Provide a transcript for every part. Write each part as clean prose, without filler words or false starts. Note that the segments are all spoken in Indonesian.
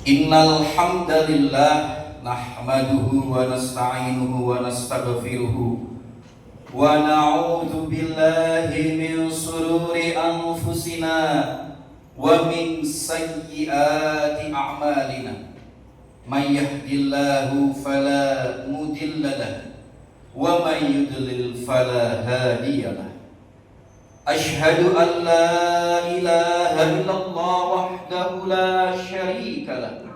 Innal hamdalillah nahmaduhu wa nasta'inuhu wa nastaghfiruhu wa na'udzu billahi min shururi anfusina wa min sayyiati a'malina. May yahdihillahu fala mudilla lahu wa may yudlil fala hadiya lahu. Ashhadu an la ilaha illallah wahdahu la syarika lahu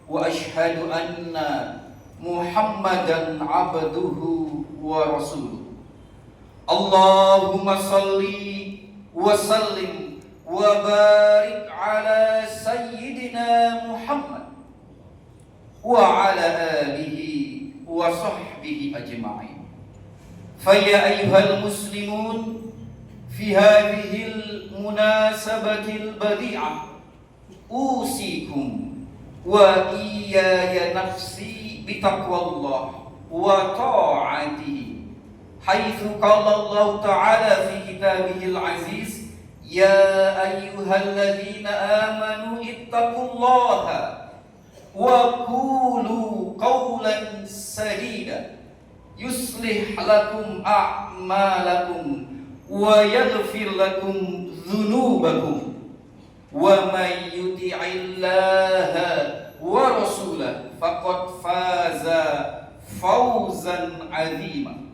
wa ashhadu anna Muhammadan abduhu wa rasuluh. Allahumma salli wa sallim wa barik ala sayyidina Muhammad wa ala alihi wa sahbihi ajma'in. Faya ayyuhal muslimun, fi hadhil munasabatil badi'ah usikum wa iyaya nafsi bitaqwallah wa ta'atihi, haitsu qala Allah ta'ala fi kitabihil aziz, ya ayyuhalladzina amanu ittaqullaha wa qulu qawlan sadida yuslih lakum a'malakum wa yaghfir lakum dzunubakum wa may yuti'illaha wa rasulahu faqad faza fawzan 'azima.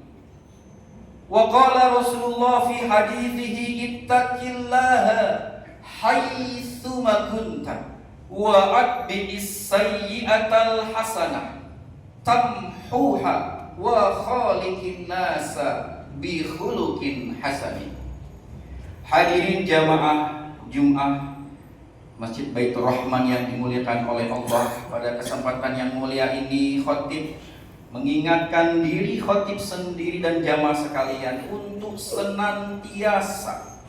Wa qala Rasulullah fi hadithihi ittaqillaha haitsu ma kunta wa atbi'is sayyi'atal hasanah tamhuha wa khaliqin nasa bi khuluqin hasanin. Hadirin jamaah Jumat Masjid Baitur Rahman yang dimuliakan oleh Allah, pada kesempatan yang mulia ini khatib mengingatkan diri khatib sendiri dan jamaah sekalian untuk senantiasa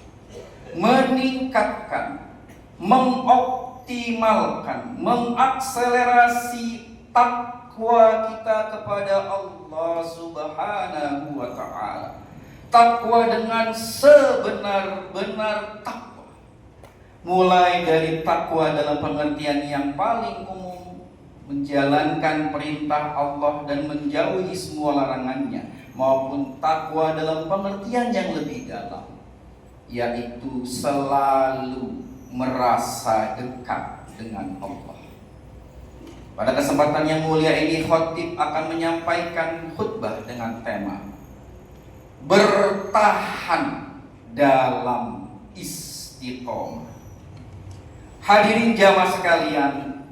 meningkatkan, mengoptimalkan, mengakselerasi takwa kita kepada Allah Subhanahu wa ta'ala. Takwa dengan sebenar-benar takwa, mulai dari takwa dalam pengertian yang paling umum, menjalankan perintah Allah dan menjauhi semua larangannya, maupun takwa dalam pengertian yang lebih dalam, yaitu selalu merasa dekat dengan Allah. Pada kesempatan yang mulia ini khatib akan menyampaikan khutbah dengan tema bertahan dalam istiqomah. Hadirin jamaah sekalian,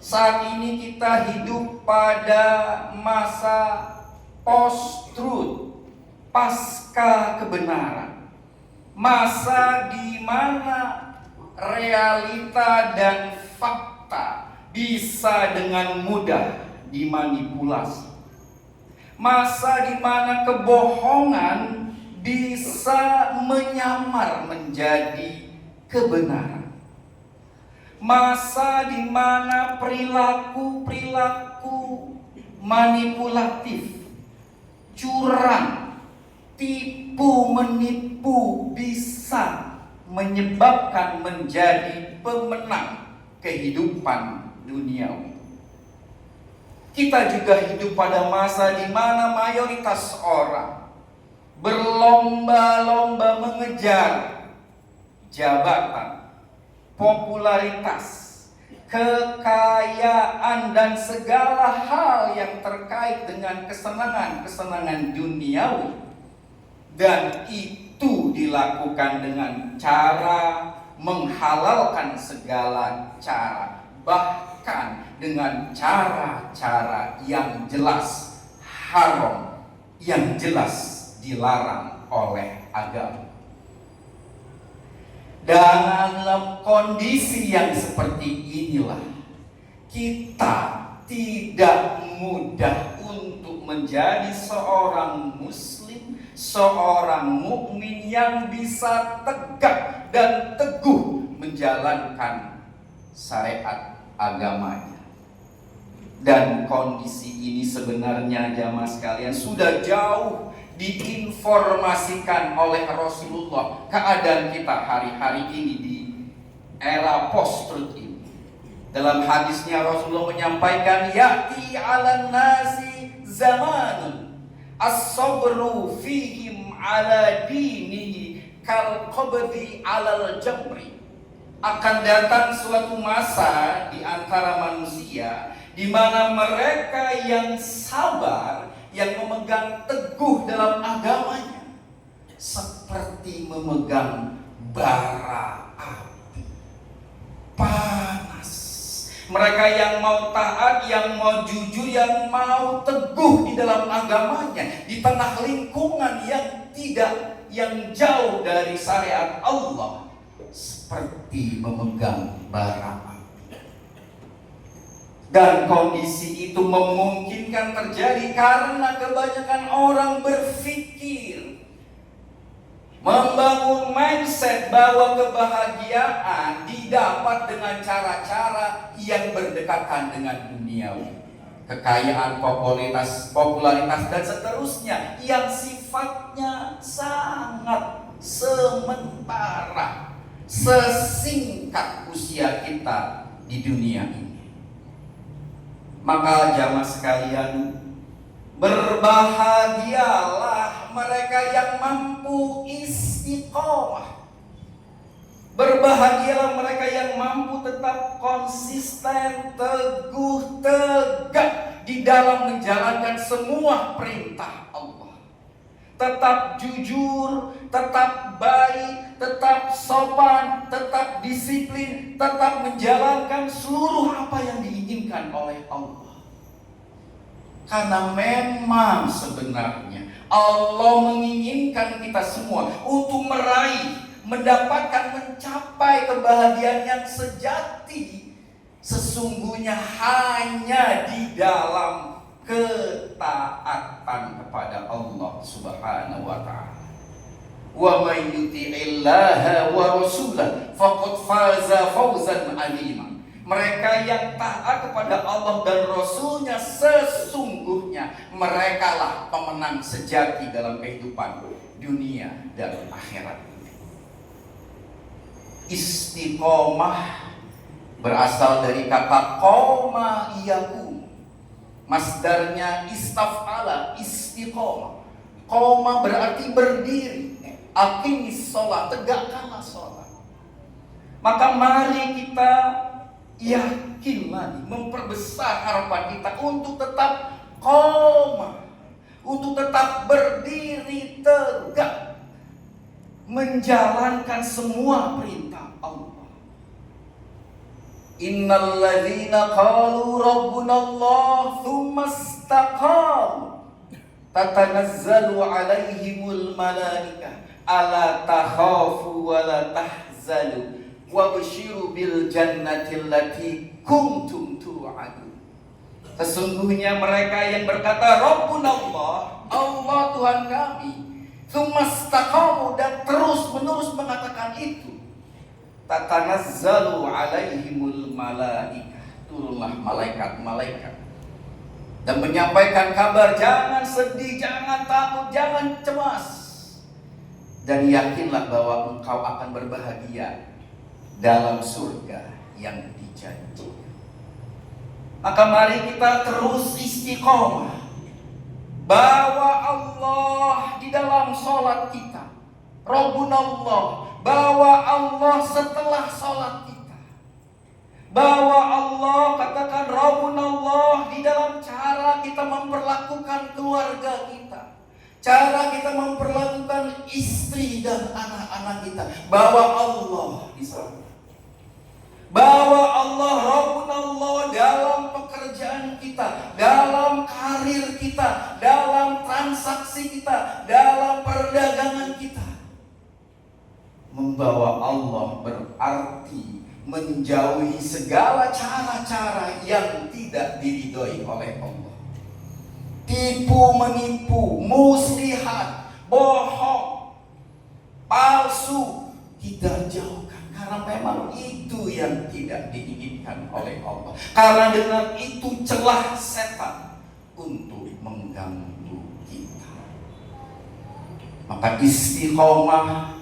saat ini kita hidup pada masa post-truth, pasca kebenaran, masa di mana realita dan fakta bisa dengan mudah dimanipulasi, masa di mana kebohongan bisa menyamar menjadi kebenaran, masa di mana perilaku manipulatif, curang, tipu menipu bisa menyebabkan menjadi pemenang kehidupan duniawi. Kita juga hidup pada masa di mana mayoritas orang berlomba-lomba mengejar jabatan, popularitas, kekayaan, dan segala hal yang terkait dengan kesenangan-kesenangan duniawi. Dan itu dilakukan dengan cara menghalalkan segala cara, bahkan dengan cara-cara yang jelas haram, yang jelas dilarang oleh agama. Dalam kondisi yang seperti inilah kita tidak mudah untuk menjadi seorang muslim, seorang mukmin yang bisa tegak dan teguh menjalankan syariat agamanya. Dan kondisi ini sebenarnya jamaah sekalian sudah jauh diinformasikan oleh Rasulullah. Keadaan kita hari-hari ini di era post-truth ini, Dalam hadisnya Rasulullah menyampaikan, ya'ti 'alan nasi zamanun as-sabru fihim 'ala dinihi kal qabdi 'alal jamri. Akan datang suatu masa di antara manusia di mana mereka yang sabar, yang memegang teguh dalam agamanya, seperti memegang bara api panas. Mereka yang mau taat, yang mau jujur, yang mau teguh di dalam agamanya, di tengah lingkungan yang jauh dari syariat Allah, seperti memegang bara api. Dan kondisi itu memungkinkan terjadi karena kebanyakan orang berpikir, membangun mindset bahwa kebahagiaan didapat dengan cara-cara yang berdekatan dengan duniawi. Kekayaan, popularitas dan seterusnya yang sifatnya sangat sementara, sesingkat usia kita di dunia ini. Maka jamaah sekalian, berbahagialah mereka yang mampu istiqomah. Berbahagialah mereka yang mampu tetap konsisten, teguh, tegak di dalam menjalankan semua perintah Allah. Tetap jujur, tetap baik, tetap sopan, tetap disiplin, tetap menjalankan seluruh apa yang diinginkan oleh Allah. Karena memang sebenarnya Allah menginginkan kita semua untuk meraih, mendapatkan, mencapai kebahagiaan yang sejati. Sesungguhnya hanya di dalam ketaatan kepada Allah Subhanahu wa ta'ala. Wa may yuti'illaha wa rasulahu faqad faza fawzan 'azima. Mereka yang taat kepada Allah dan Rasulnya, sesungguhnya merekalah pemenang sejati dalam kehidupan dunia dan akhirat. Istiqomah berasal dari kata qoma yakun. Masdarnya istaf'ala, istiqomah. Qoma berarti berdiri. Aqimis sholat, tegakkanlah sholat. Maka mari kita yakin lagi, memperbesar harapan kita untuk tetap qoma, untuk tetap berdiri tegak, menjalankan semua perintah Allah. Innal ladzina qalu rabbuna Allah tsumma istaqamu tatanazzalu 'alaihimul malaikah ala takhafu wa la tahzanu wabshiru bil jannati allati kuntum tu'adun. Sesungguhnya mereka yang berkata Rabbuna Allah, Allah Tuhan kami, tsumma istaqamu, dan terus menerus mengatakan itu, tatanazzalu 'alaihimul malaikah, turunlah malaikat-malaikat dan menyampaikan kabar, jangan sedih, jangan takut, jangan cemas, dan yakinlah bahwa engkau akan berbahagia dalam surga yang dijanjikan. Maka mari kita terus istiqomah bawa Allah di dalam sholat kita, Rabbuna Allah, bawa Allah setelah sholat kita, bawa Allah, katakan Rabbuna Allah di dalam cara kita memperlakukan keluarga kita, cara kita memperlakukan istri dan anak-anak kita. Bawa Allah di sana. Bawa Allah, Rabbuna Allah dalam pekerjaan kita, dalam karir kita, dalam transaksi kita, dalam perdagangan kita. Membawa Allah berarti menjauhi segala cara-cara yang tidak diridhoi oleh Allah. Tipu menipu, muslihat, bohong, palsu, kita jauhkan. Karena memang itu yang tidak diinginkan oleh Allah. Karena dengan itu celah setan untuk mengganggu kita. Maka istiqomah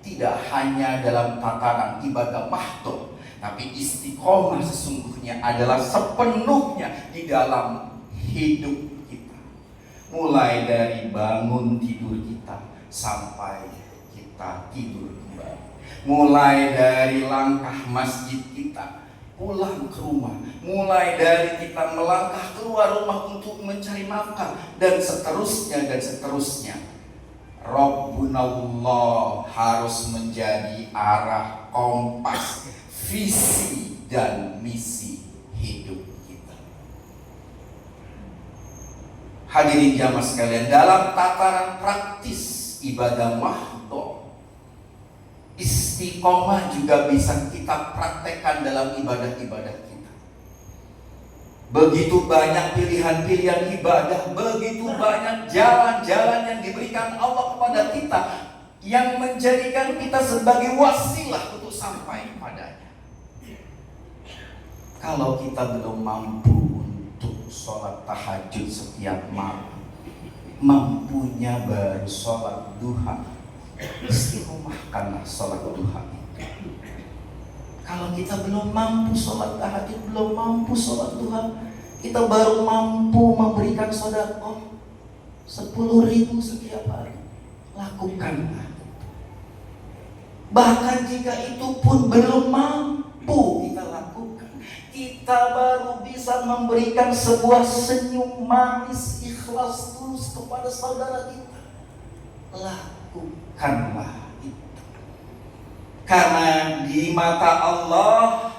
tidak hanya dalam tatanan ibadah mahdoh, tapi Tapi istiqomah sesungguhnya adalah sepenuhnya di dalam hidup kita. Mulai dari bangun tidur kita sampai kita tidur kembali. Mulai dari langkah masjid kita pulang ke rumah, mulai dari kita melangkah keluar rumah untuk mencari nafkah, dan seterusnya dan seterusnya. Rabbunallah harus menjadi arah kompas, visi dan misi hidup kita. Hadirin jamaah sekalian, dalam tataran praktis ibadah mahdoh, istiqomah juga bisa kita praktekkan dalam ibadah-ibadah kita. Begitu banyak pilihan-pilihan ibadah, begitu banyak jalan-jalan yang diberikan Allah kepada kita, yang menjadikan kita sebagai wasilah untuk sampai padanya. Kalau kita belum mampu untuk sholat tahajud setiap malam, mampunya baru sholat duha, istiqomahkanlah sholat duha itu. Kalau kita belum mampu sholat tahajud, belum mampu sholat duha, kita baru mampu memberikan sedekah 10.000 setiap hari, lakukanlah. Bahkan jika itu pun belum mampu kita lakukan, kita baru bisa memberikan sebuah senyum manis ikhlas tulus kepada saudara kita, lakukanlah. Karena di mata Allah,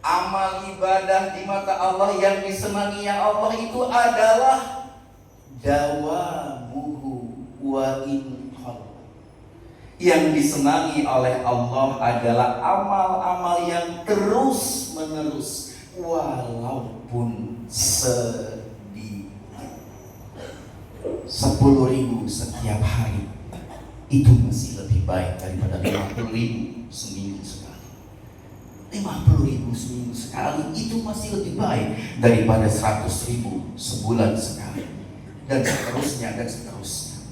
amal ibadah di mata Allah yang disenangi ya Allah itu adalah dawamuhu wa in qalla. Yang disenangi oleh Allah adalah amal-amal yang terus menerus walaupun sedikit. 10.000 setiap hari itu masih lebih baik daripada 50.000 seminggu sekali. 50.000 seminggu sekali itu masih lebih baik daripada 100.000 sebulan sekali, dan seterusnya dan seterusnya.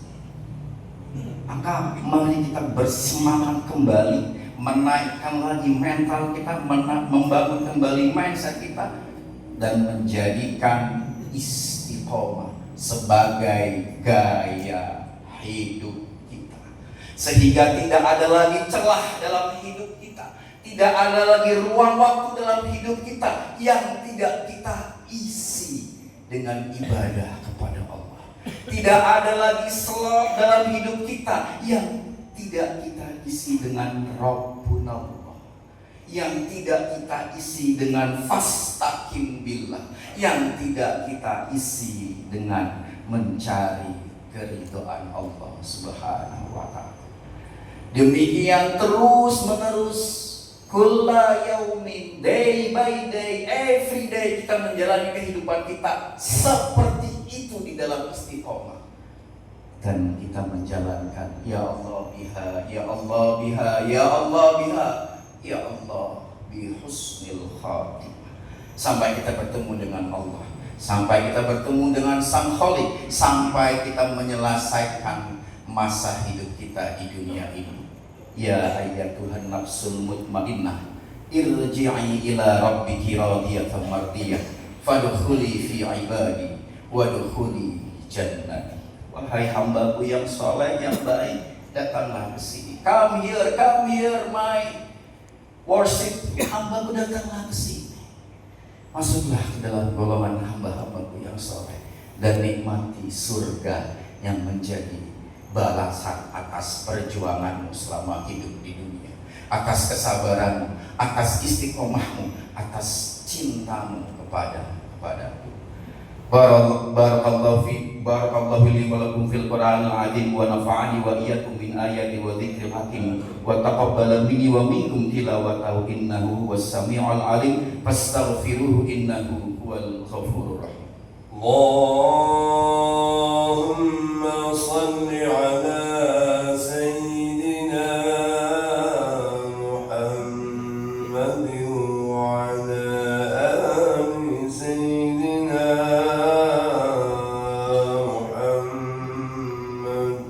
Maka mari kita bersemangat kembali, menaikkan lagi mental kita, membangun kembali mindset kita, dan menjadikan istiqomah sebagai gaya hidup, sehingga tidak ada lagi celah dalam hidup kita, tidak ada lagi ruang waktu dalam hidup kita yang tidak kita isi dengan ibadah kepada Allah. Tidak ada lagi slot dalam hidup kita yang tidak kita isi dengan Rabbunallah, yang tidak kita isi dengan fastaqim billah, yang tidak kita isi dengan mencari keridhaan Allah Subhanahu wa ta'ala. Demikian terus menerus, kulla yaumin, day by day, every day kita menjalani kehidupan kita seperti itu di dalam istiqomah. Dan kita menjalankan ya Allah biha, ya Allah biha, ya Allah biha, ya Allah bi husnil khatimah, sampai kita bertemu dengan Allah, sampai kita bertemu dengan Sang Khalik, sampai kita menyelesaikan masa hidup kita di dunia ini. Ya ayyatuhan nafsul mutmainnah, irji'i ila rabbiki radiyatan mardiyah, fadkhuli fi ibadi wadkhuli jannati. Wahai hambaku yang soleh, yang baik, datanglah ke sini. Come here my worship. Hambaku, datanglah ke sini. Masuklah ke dalam golongan hamba-hambaku yang soleh dan nikmati surga yang menjadi balasan atas perjuanganmu selama hidup di dunia, atas kesabaranmu, atas istiqomahmu, atas cintamu kepadaku. Barakallahu li wa lakum fil Qur'anil azim, wa nafa'ani wa iyyakum min ayati wa dzikril hakim, wa taqabbala minni wa minkum tilawatahu innahu huwas samiul alim, fastaghfiruhu innahu huwal ghafurur rahim. Allahumma shalli ala sayyidina Muhammadin wa ala ali sayyidina Muhammad.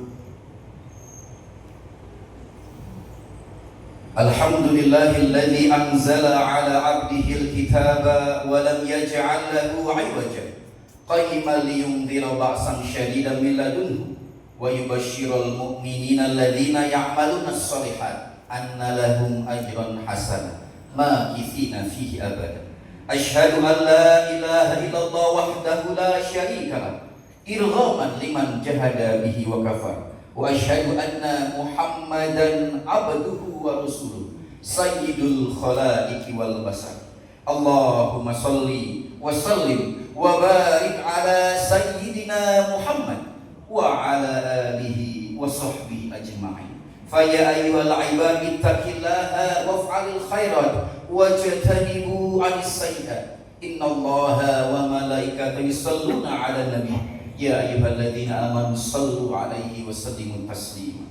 Alhamdulillah. Alhamdulillahilladzi anzala ala 'abdihil kitaba wa lam yaj'al lahu 'iwaja qayyiman liyundhira ba'san syadidan min ladunhu wa yubashshiral mu'minina alladzina ya'maluna as-shalihat anna lahum ajran hasanan makithina fihi abada. Asyhadu an la ilaha illallah wahdahu la syarika lah irghaman liman jahada bihi wa kafar. Wa asyhadu anna Muhammadan abduhu wa rasuluh sayyidul khalaiqi wal basar. Allahumma salli wa sallim wa barik ala sayyidina Muhammad wa ala alihi wa sahbihi ajma'in. Fa ya ayyuhal ibadi taqillaha waf'alil khairat wajtanibu 'anis sayyi'at. Innallaha wa malaikatahu yusholluna 'alan nabi. Ya ayyuhalladzina amanu shallu 'alaihi wa sallimu taslima.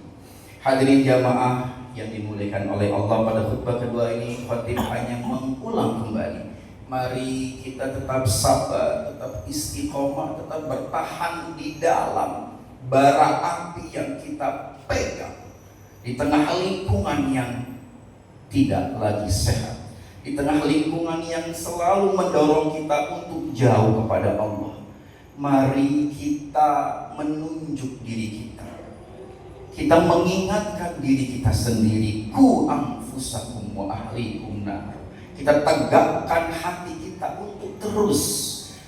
Hadirin jamaah yang dimuliakan oleh Allah, pada khutbah kedua ini khatib hanya mengulang kembali, mari kita tetap sabar, tetap istiqomah, tetap bertahan di dalam bara api yang kita pegang, di tengah lingkungan yang tidak lagi sehat, di tengah lingkungan yang selalu mendorong kita untuk jauh kepada Allah. Mari kita menunjuk diri kita, kita mengingatkan diri kita sendiri, ku anfusakum wa ahlikum nar. Kita tegakkan hati kita untuk terus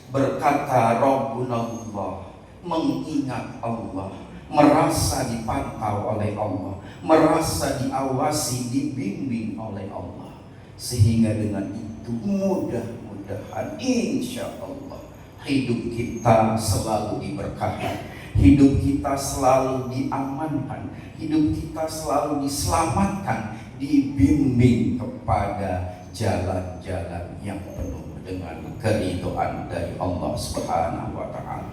berkata Rabbunallah, mengingat Allah, merasa dipantau oleh Allah, merasa diawasi, dibimbing oleh Allah, sehingga dengan itu mudah-mudahan insya Allah hidup kita selalu diberkahi, hidup kita selalu diamankan, hidup kita selalu diselamatkan, dibimbing kepada jalan-jalan yang penuh dengan keridhaan dari Allah Subhanahu wa taala.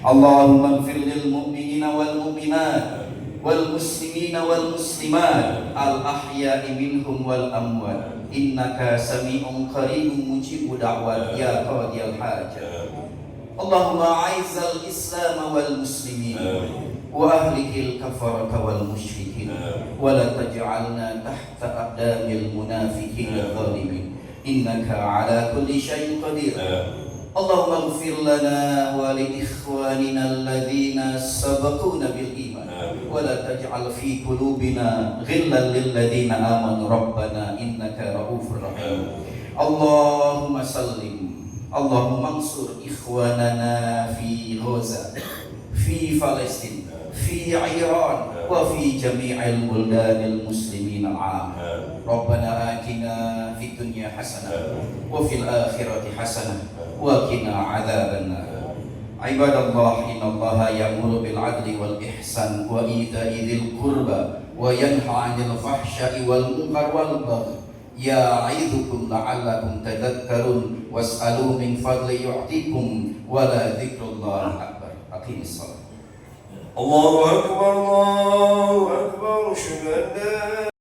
Allahumma ighfir lil mu'minina wal mu'minat wal muslimina wal muslimat al ahya'i minhum wal amwat innaka sami'un qaribun mujibu da'wat ya qadiyal hajat. Allahumma a'izzal islam wal muslimin wa ahlikil kafarata wal musyrikin wa la taj'alna tahta aqdamil munafiqin adh-dhalimin innaka ala kulli syai'in qadir. Allahumma ighfir lana wa li ikhwanina alladhina sabaquna bil iman wa la taj'al fi qulubina ghillan lil ladzina amanu rabbana innaka ra'ufur rahim. Allahumma sallim, Allahumma ansur ikhwanana fi Gaza, fi Palestin, fi Iran, wa fi jami'il buldanil muslimin al-'am. Rabbana atina fid dunya hasanah wa fil akhirati hasanah wa qina 'adzabannar. Ibadallah, innallaha ya'muru bil 'adli wal ihsan wa ita'i dzil qurba wa yanha 'anil fahsya'i wal munkar wal baghi. Ya'idzukum la'allakum tadhakkarun was'alu min fadli yu'tikum wa la dzikrullahi akbar. Aqimis shalah. Allahu akbar, Allahu akbar.